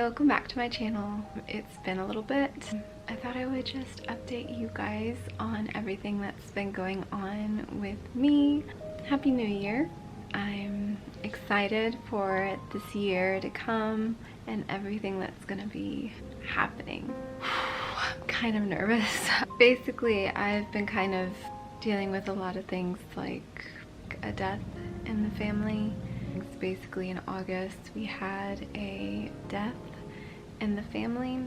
welcome back to my channel. It's been a little bit. I thought I would just update you guys on everything that's been going on with me. Happy New Year. I'm excited for this year to come and everything that's gonna be happening. I'm kind of nervous. Basically, I've been kind of dealing with a lot of things like a death in the family. Basically in August we had a death in the family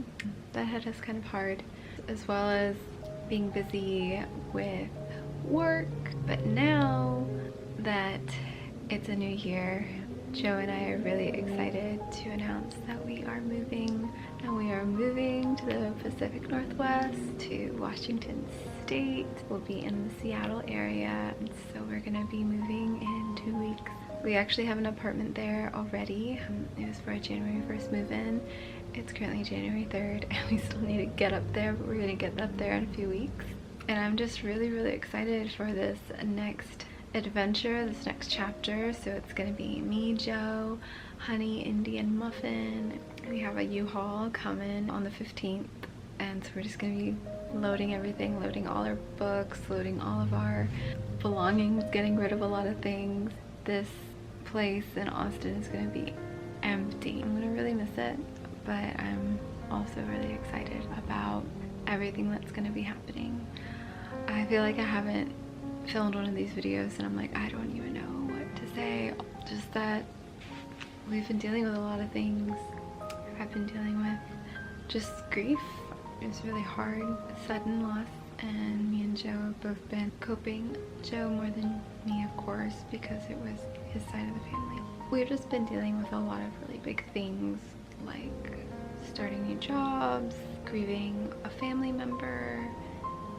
that hit us kind of hard, as well as being busy with work. But now that it's a new year, Joe and I are really excited to announce that we are moving, and we are moving to the Pacific Northwest, to Washington State. We'll be in the Seattle area, and so we're gonna be moving in 2 weeks. We actually have an apartment there already. It was for a January 1st move-in. It's currently January 3rd and we still need to get up there, but we're gonna get up there in a few weeks. And I'm just really excited for this next adventure, this next chapter. So it's gonna be me, Joe, Honey, Indian Muffin. We have a U-Haul coming on the 15th, and so we're just gonna be loading everything, loading all our books, loading all of our belongings, getting rid of a lot of things. This place in Austin is going to be empty. I'm going to really miss it, but I'm also really excited about everything that's going to be happening. I feel like I haven't filmed one of these videos and I'm like, I don't even know what to say. Just that we've been dealing with a lot of things. I've been dealing with just grief. It's really hard, sudden loss, and me and Joe have both been coping. Joe more than me, of course, because it was his side of the family. We've just been dealing with a lot of really big things, like starting new jobs, grieving a family member,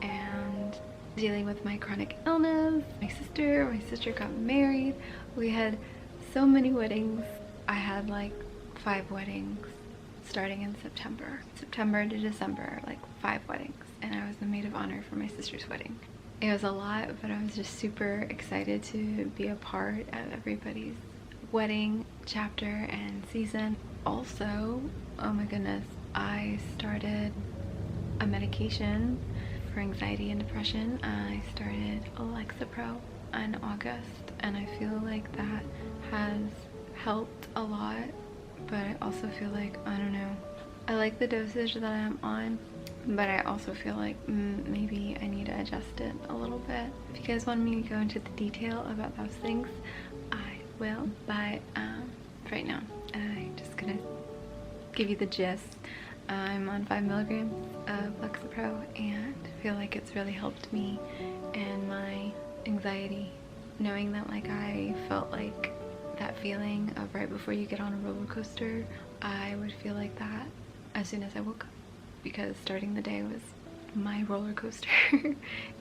and dealing with my chronic illness. My sister got married. We had so many weddings. I had like 5 weddings starting in September to December, like 5 weddings, and I was the maid of honor for my sister's wedding. It was a lot, but I was just super excited to be a part of everybody's wedding chapter and season. Also, oh my goodness, I started a medication for anxiety and depression. I started Lexapro in August, and I feel like that has helped a lot, but I also feel like, I don't know, I like the dosage that I'm on, but I also feel like maybe I need to adjust it a little bit. If you guys want me to go into the detail about those things, I will, but right now I'm just gonna give you the gist. I'm on 5 milligrams of Lexapro and I feel like it's really helped me and my anxiety, knowing that like I felt like that feeling of right before you get on a roller coaster. I would feel like that as soon as I woke up, because starting the day was my roller coaster.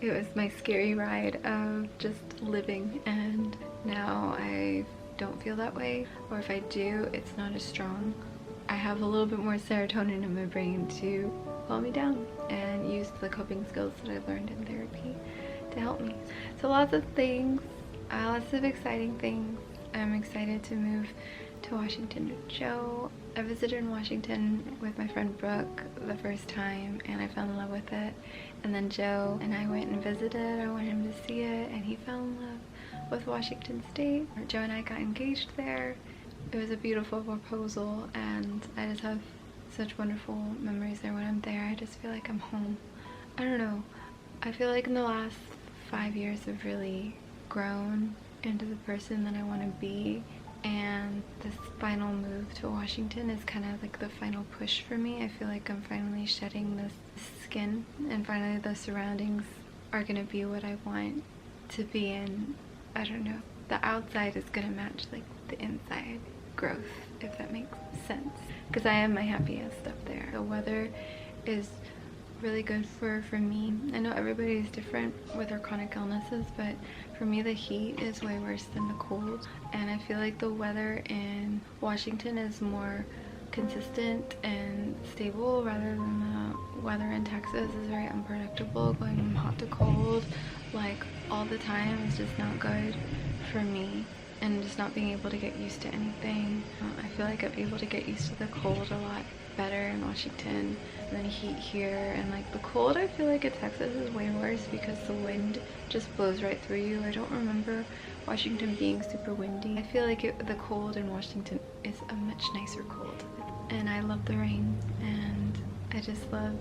It was my scary ride of just living, and now I don't feel that way, or if I do, it's not as strong. I have a little bit more serotonin in my brain to calm me down and use the coping skills that I've learned in therapy to help me. So lots of things, lots of exciting things. I'm excited to move to Washington with Joe. I visited in Washington with my friend Brooke the first time and I fell in love with it. And then Joe and I went and visited. I wanted him to see it and he fell in love with Washington State. Joe and I got engaged there. It was a beautiful proposal and I just have such wonderful memories there when I'm there. I just feel like I'm home. I don't know. I feel like in the last 5 years I've really grown into the person that I want to be, and this final move to Washington is kind of like the final push for me. I feel like I'm finally shedding this skin and finally the surroundings are going to be what I want to be in. I don't know, the outside is going to match like the inside growth, if that makes sense, because I am my happiest up there. The weather is really good for me. I know everybody's different with their chronic illnesses, but for me the heat is way worse than the cold, and I feel like the weather in Washington is more consistent and stable rather than the weather in Texas is very unpredictable, going from hot to cold like all the time is just not good for me, and just not being able to get used to anything. I feel like I'm able to get used to the cold a lot better in Washington than heat here. And like the cold, I feel like in Texas is way worse because the wind just blows right through you. I don't remember Washington being super windy. I feel like the cold in Washington is a much nicer cold. And I love the rain, and I just love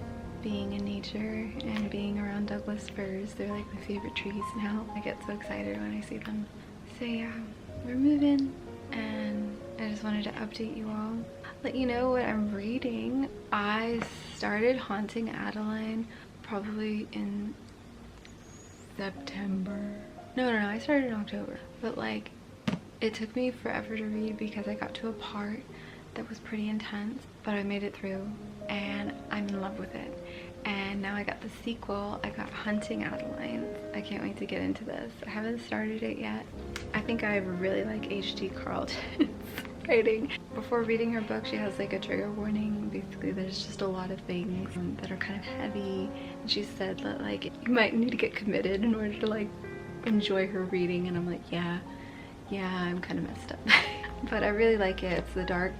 being in nature and being around Douglas firs. They're like my favorite trees now. I get so excited when I see them. So yeah, we're moving, and I just wanted to update you all, let you know what I'm reading. I started Haunting Adeline probably in September. No, I started in October, but like it took me forever to read because I got to a part that was pretty intense, but I made it through and I'm in love with it. And now I got the sequel. I got Hunting Adeline. I can't wait to get into this. I haven't started it yet. I think I really like H.D. Carlton's writing. Before reading her book, she has like a trigger warning. Basically, there's just a lot of things that are kind of heavy. And she said that like you might need to get committed in order to like enjoy her reading. And I'm like, yeah, I'm kind of messed up. But I really like it. It's the dark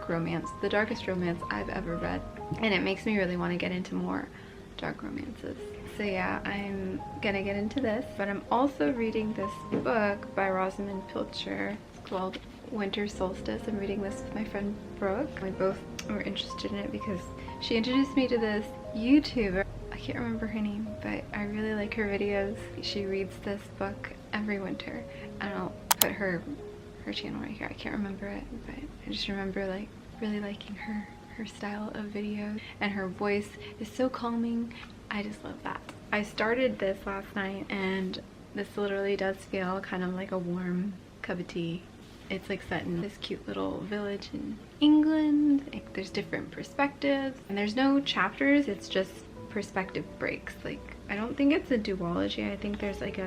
romance, the darkest romance I've ever read, and it makes me really want to get into more dark romances. So yeah, I'm gonna get into this, but I'm also reading this book by Rosamund Pilcher. It's called Winter Solstice. I'm reading this with my friend Brooke. We both were interested in it because she introduced me to this YouTuber. I can't remember her name, but I really like her videos. She reads this book every winter, and I'll put her channel right here. I can't remember it, but I just remember like really liking her style of video, and her voice is so calming. I just love that. I started this last night, and this literally does feel kind of like a warm cup of tea. It's like set in this cute little village in England. Like, there's different perspectives, and there's no chapters, it's just perspective breaks. Like, I don't think it's a duology. I think there's like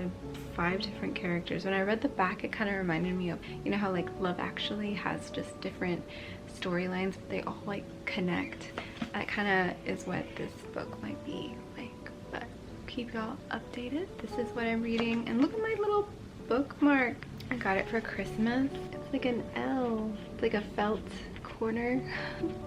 5 different characters. When I read the back, it kind of reminded me of, you know how like Love Actually has just different storylines, but they all like connect. That kind of is what this book might be like, but keep y'all updated. This is what I'm reading, and look at my little bookmark. I got it for Christmas. It's like an L. It's like a felt corner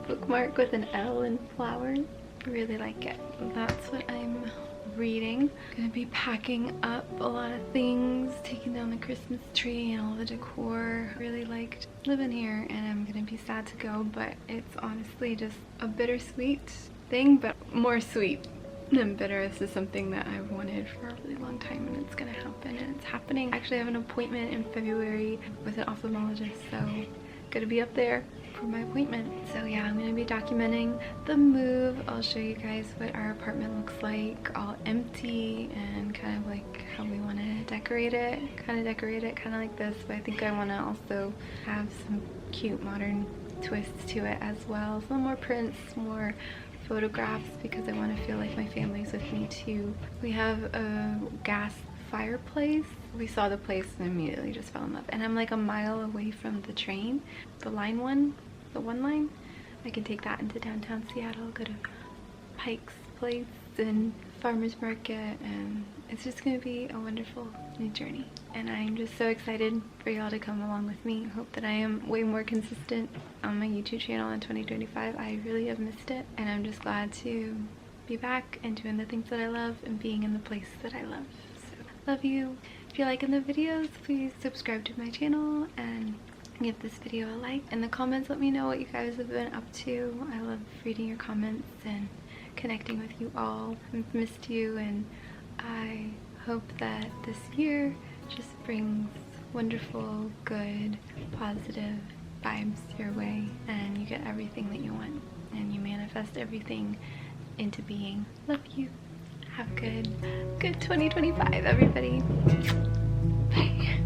bookmark with an L and flowers. I really like it. That's what I'm reading. Gonna be packing up a lot of things, taking down the Christmas tree and all the decor. Really liked living here, and I'm gonna be sad to go, but it's honestly just a bittersweet thing, but more sweet than bitter. This is something that I've wanted for a really long time, and it's gonna happen, and it's happening. Actually, I have an appointment in February with an ophthalmologist, so gonna be up there for my appointment. So yeah, I'm gonna be documenting the move. I'll show you guys what our apartment looks like, all empty, and kind of like how we want to decorate it. Kind of like this, but I think I want to also have some cute modern twists to it as well. Some more prints, more photographs, because I want to feel like my family's with me too. We have a gas fireplace. We saw the place and immediately just fell in love, and I'm like a mile away from the train, the one line. I can take that into downtown Seattle, go to Pike's Place and Farmers Market, and it's just gonna be a wonderful new journey, and I'm just so excited for y'all to come along with me. I hope that I am way more consistent on my YouTube channel in 2025. I really have missed it, and I'm just glad to be back and doing the things that I love and being in the place that I love. So love you. If you're liking the videos, please subscribe to my channel and give this video a like. In the comments, let me know what you guys have been up to. I love reading your comments and connecting with you all. I've missed you, and I hope that this year just brings wonderful, good, positive vibes your way, and you get everything that you want, and you manifest everything into being. Love you. Have a good 2025, everybody. Bye.